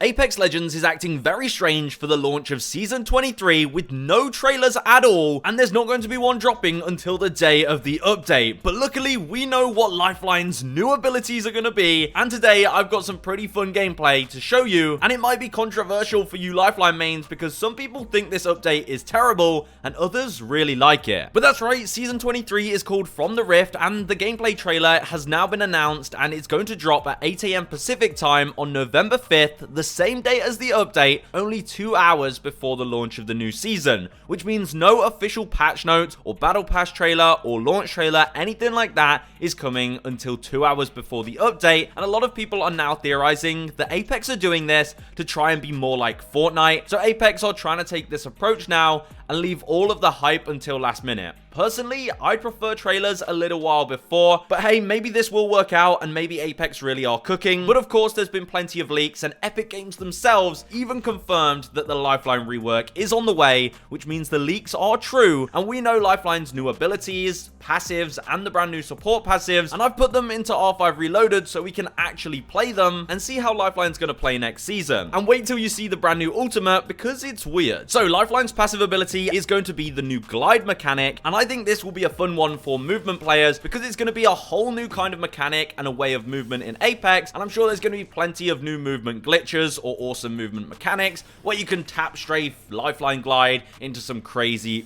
Apex Legends is acting very strange for the launch of Season 23 with no trailers at all, and there's not going to be one dropping until the day of the update. But luckily, we know what Lifeline's new abilities are going to be, and today I've got some pretty fun gameplay to show you, and it might be controversial for you Lifeline mains because some people think this update is terrible, and others really like it. But that's right, Season 23 is called From the Rift, and the gameplay trailer has now been announced, and it's going to drop at 8 AM Pacific time on November 5th, the same day as the update, only 2 hours before the launch of the new season, which means no official patch notes or battle pass trailer or launch trailer, anything like that is coming until 2 hours before the update. And a lot of people are now theorizing that Apex are doing this to try and be more like Fortnite. So Apex are trying to take this approach now and leave all of the hype until last minute. Personally, I'd prefer trailers a little while before, but hey, maybe this will work out and maybe Apex really are cooking. But of course, there's been plenty of leaks, and Epic Games themselves even confirmed that the Lifeline rework is on the way, which means the leaks are true, and we know Lifeline's new abilities, passives, and the brand new support passives, and I've put them into R5 Reloaded so we can actually play them and see how Lifeline's going to play next season. And wait till you see the brand new ultimate because it's weird. So Lifeline's passive ability is going to be the new glide mechanic, and I think this will be a fun one for movement players because it's going to be a whole new kind of mechanic and a way of movement in Apex, and I'm sure there's going to be plenty of new movement glitches or awesome movement mechanics where you can tap strafe, Lifeline glide into some crazy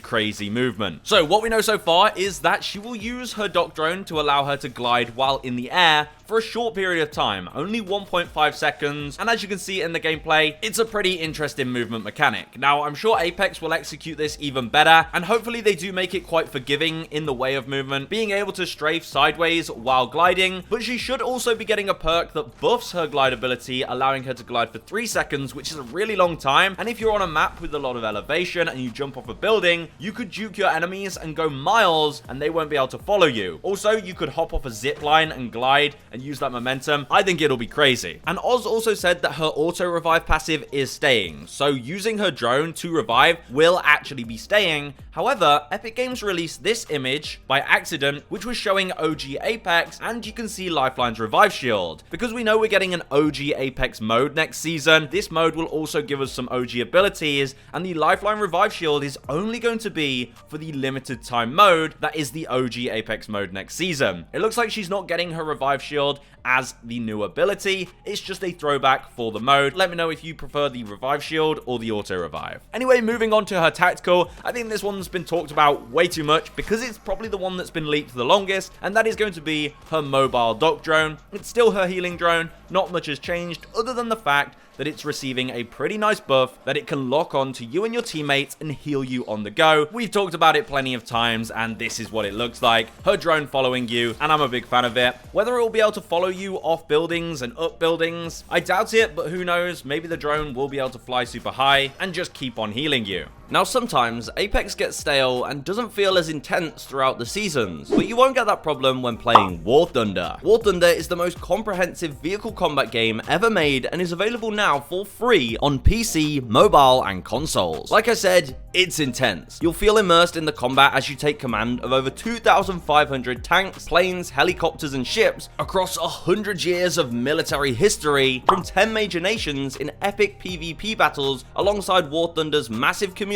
movement. So what we know so far is that she will use her dock drone to allow her to glide while in the air for a short period of time, only 1.5 seconds, and as you can see in the gameplay, it's a pretty interesting movement mechanic. Now, I'm sure Apex will execute this even better, and hopefully they do make it quite forgiving in the way of movement, being able to strafe sideways while gliding, but she should also be getting a perk that buffs her glide ability, allowing her to glide for 3 seconds, which is a really long time, and if you're on a map with a lot of elevation and you jump off a building, you could juke your enemies and go miles, and they won't be able to follow you. Also, you could hop off a zip line and glide and use that momentum. I think it'll be crazy. And Oz also said that her auto revive passive is staying, so using her drone to revive will actually be staying. However, Epic Games released this image by accident, which was showing OG Apex, and you can see Lifeline's revive shield. Because we know we're getting an OG Apex mode next season, this mode will also give us some OG abilities, and the Lifeline revive shield is only going to be for the limited time mode that is the OG Apex mode next season. It looks like she's not getting her revive shield as the new ability, it's just a throwback for the mode. Let me know if you prefer the revive shield or the auto revive. Anyway, moving on to her tactical, I think this one's been talked about way too much because it's probably the one that's been leaked the longest, and that is going to be her mobile dock drone. It's still her healing drone, not much has changed other than the fact that it's receiving a pretty nice buff that it can lock on to you and your teammates and heal you on the go. We've talked about it plenty of times, and this is what it looks like. Her drone following you, and I'm a big fan of it. Whether it will be able to follow you off buildings and up buildings, I doubt it, but who knows, maybe the drone will be able to fly super high and just keep on healing you. Now, sometimes Apex gets stale and doesn't feel as intense throughout the seasons, but you won't get that problem when playing War Thunder. War Thunder is the most comprehensive vehicle combat game ever made and is available now for free on PC, mobile, and consoles. Like I said, it's intense. You'll feel immersed in the combat as you take command of over 2,500 tanks, planes, helicopters, and ships across 100 years of military history from 10 major nations in epic PvP battles alongside War Thunder's massive community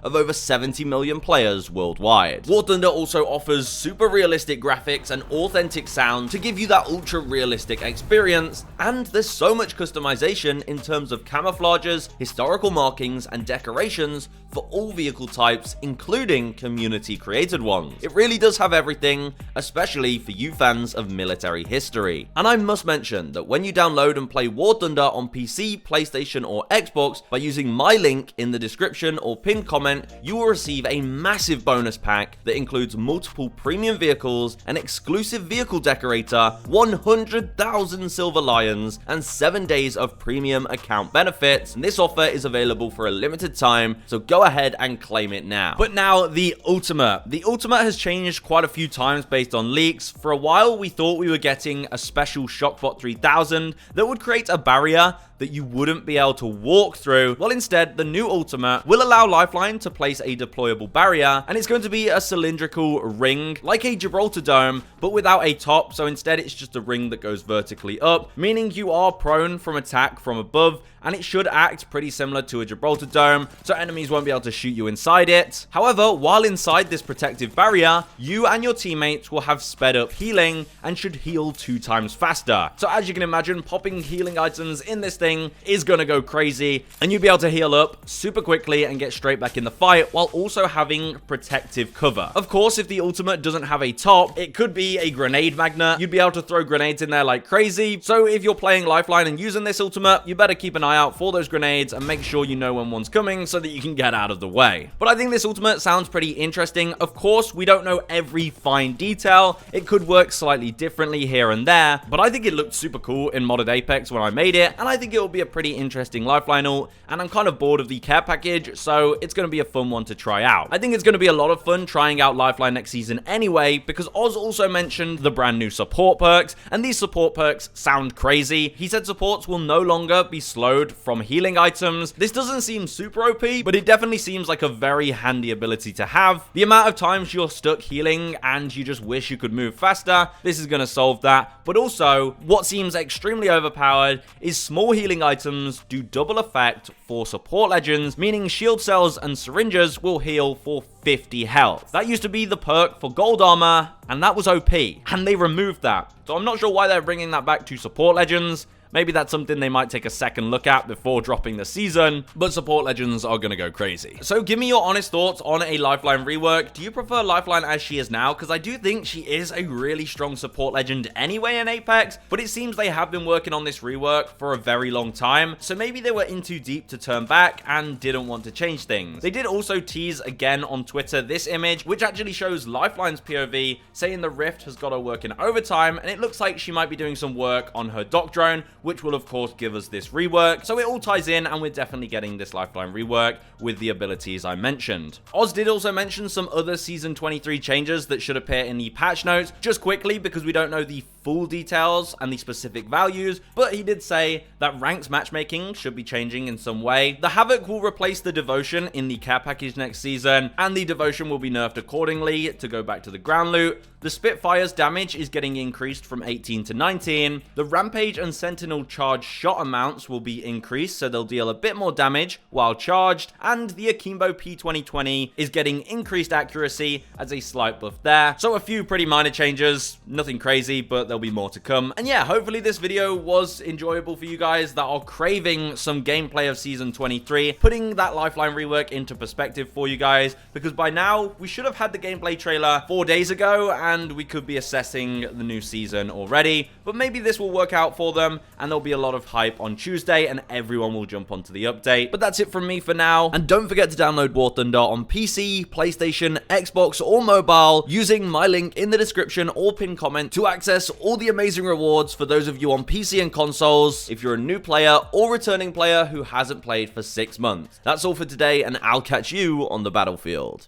of over 70 million players worldwide. War Thunder also offers super realistic graphics and authentic sound to give you that ultra realistic experience, and there's so much customization in terms of camouflages, historical markings, and decorations for all vehicle types, including community created ones. It really does have everything, especially for you fans of military history. And I must mention that when you download and play War Thunder on PC, PlayStation, or Xbox by using my link in the description or pinned comment, you will receive a massive bonus pack that includes multiple premium vehicles, an exclusive vehicle decorator, 100,000 silver lions, and 7 days of premium account benefits. And this offer is available for a limited time, so go ahead and claim it now. But now, the ultimate. The ultimate has changed quite a few times based on leaks. For a while, we thought we were getting a special Shockbot 3000 that would create a barrier that you wouldn't be able to walk through. Well, instead, the new ultimate will allow Lifeline to place a deployable barrier, and it's going to be a cylindrical ring, like a Gibraltar dome, but without a top, so instead it's just a ring that goes vertically up, meaning you are prone from attack from from above, and it should act pretty similar to a Gibraltar dome, so enemies won't be able to shoot you inside it. However, while inside this protective barrier, you and your teammates will have sped up healing and should heal 2 times faster. So as you can imagine, popping healing items in this thing is gonna go crazy, and you'll be able to heal up super quickly and get straight back in the fight while also having protective cover. Of course, if the ultimate doesn't have a top, it could be a grenade magnet. You'd be able to throw grenades in there like crazy, so if you're playing Lifeline and using this ultimate, you better keep an eye out for those grenades and make sure you know when one's coming so that you can get out of the way. But I think this ultimate sounds pretty interesting. Of course, we don't know every fine detail. It could work slightly differently here and there, but I think it looked super cool in modded Apex when I made it, and I think it will be a pretty interesting Lifeline ult, and I'm kind of bored of the care package, so it's going to be a fun one to try out. I think it's going to be a lot of fun trying out Lifeline next season anyway, because Oz also mentioned the brand new support perks, and these support perks sound crazy. He said supports will no longer be slowed from healing items. This doesn't seem super OP, but it definitely seems like a very handy ability to have. The amount of times you're stuck healing and you just wish you could move faster, this is going to solve that. But also, what seems extremely overpowered is small healing items do double effect for support legends, meaning shield cells and syringes will heal for 50 health. That used to be the perk for gold armor, and that was OP, and they removed that. So I'm not sure why they're bringing that back to support legends. Maybe that's something they might take a second look at before dropping the season, but support legends are gonna go crazy. So give me your honest thoughts on a Lifeline rework. Do you prefer Lifeline as she is now? Because I do think she is a really strong support legend anyway in Apex, but it seems they have been working on this rework for a very long time, so maybe they were in too deep to turn back and didn't want to change things. They did also tease again on Twitter this image, which actually shows Lifeline's POV, saying the Rift has got her working overtime, and it looks like she might be doing some work on her dock drone, which will of course give us this rework. So it all ties in, and we're definitely getting this Lifeline rework with the abilities I mentioned. Oz did also mention some other Season 23 changes that should appear in the patch notes, just quickly because we don't know the full details and the specific values, but he did say that ranked matchmaking should be changing in some way. The Havoc will replace the Devotion in the care package next season, and the Devotion will be nerfed accordingly to go back to the ground loot. The Spitfire's damage is getting increased from 18 to 19. The Rampage and Sentinel charge shot amounts will be increased, so they'll deal a bit more damage while charged, and the Akimbo P2020 is getting increased accuracy as a slight buff there. So a few pretty minor changes, nothing crazy, but there'll be more to come. And yeah, hopefully this video was enjoyable for you guys that are craving some gameplay of Season 23, putting that Lifeline rework into perspective for you guys, because by now we should have had the gameplay trailer 4 days ago, and we could be assessing the new season already, but maybe this will work out for them, and there'll be a lot of hype on Tuesday, and everyone will jump onto the update. But that's it from me for now, and don't forget to download War Thunder on PC, PlayStation, Xbox, or mobile using my link in the description or pinned comment to access all the amazing rewards for those of you on PC and consoles if you're a new player or returning player who hasn't played for 6 months. That's all for today, and I'll catch you on the battlefield.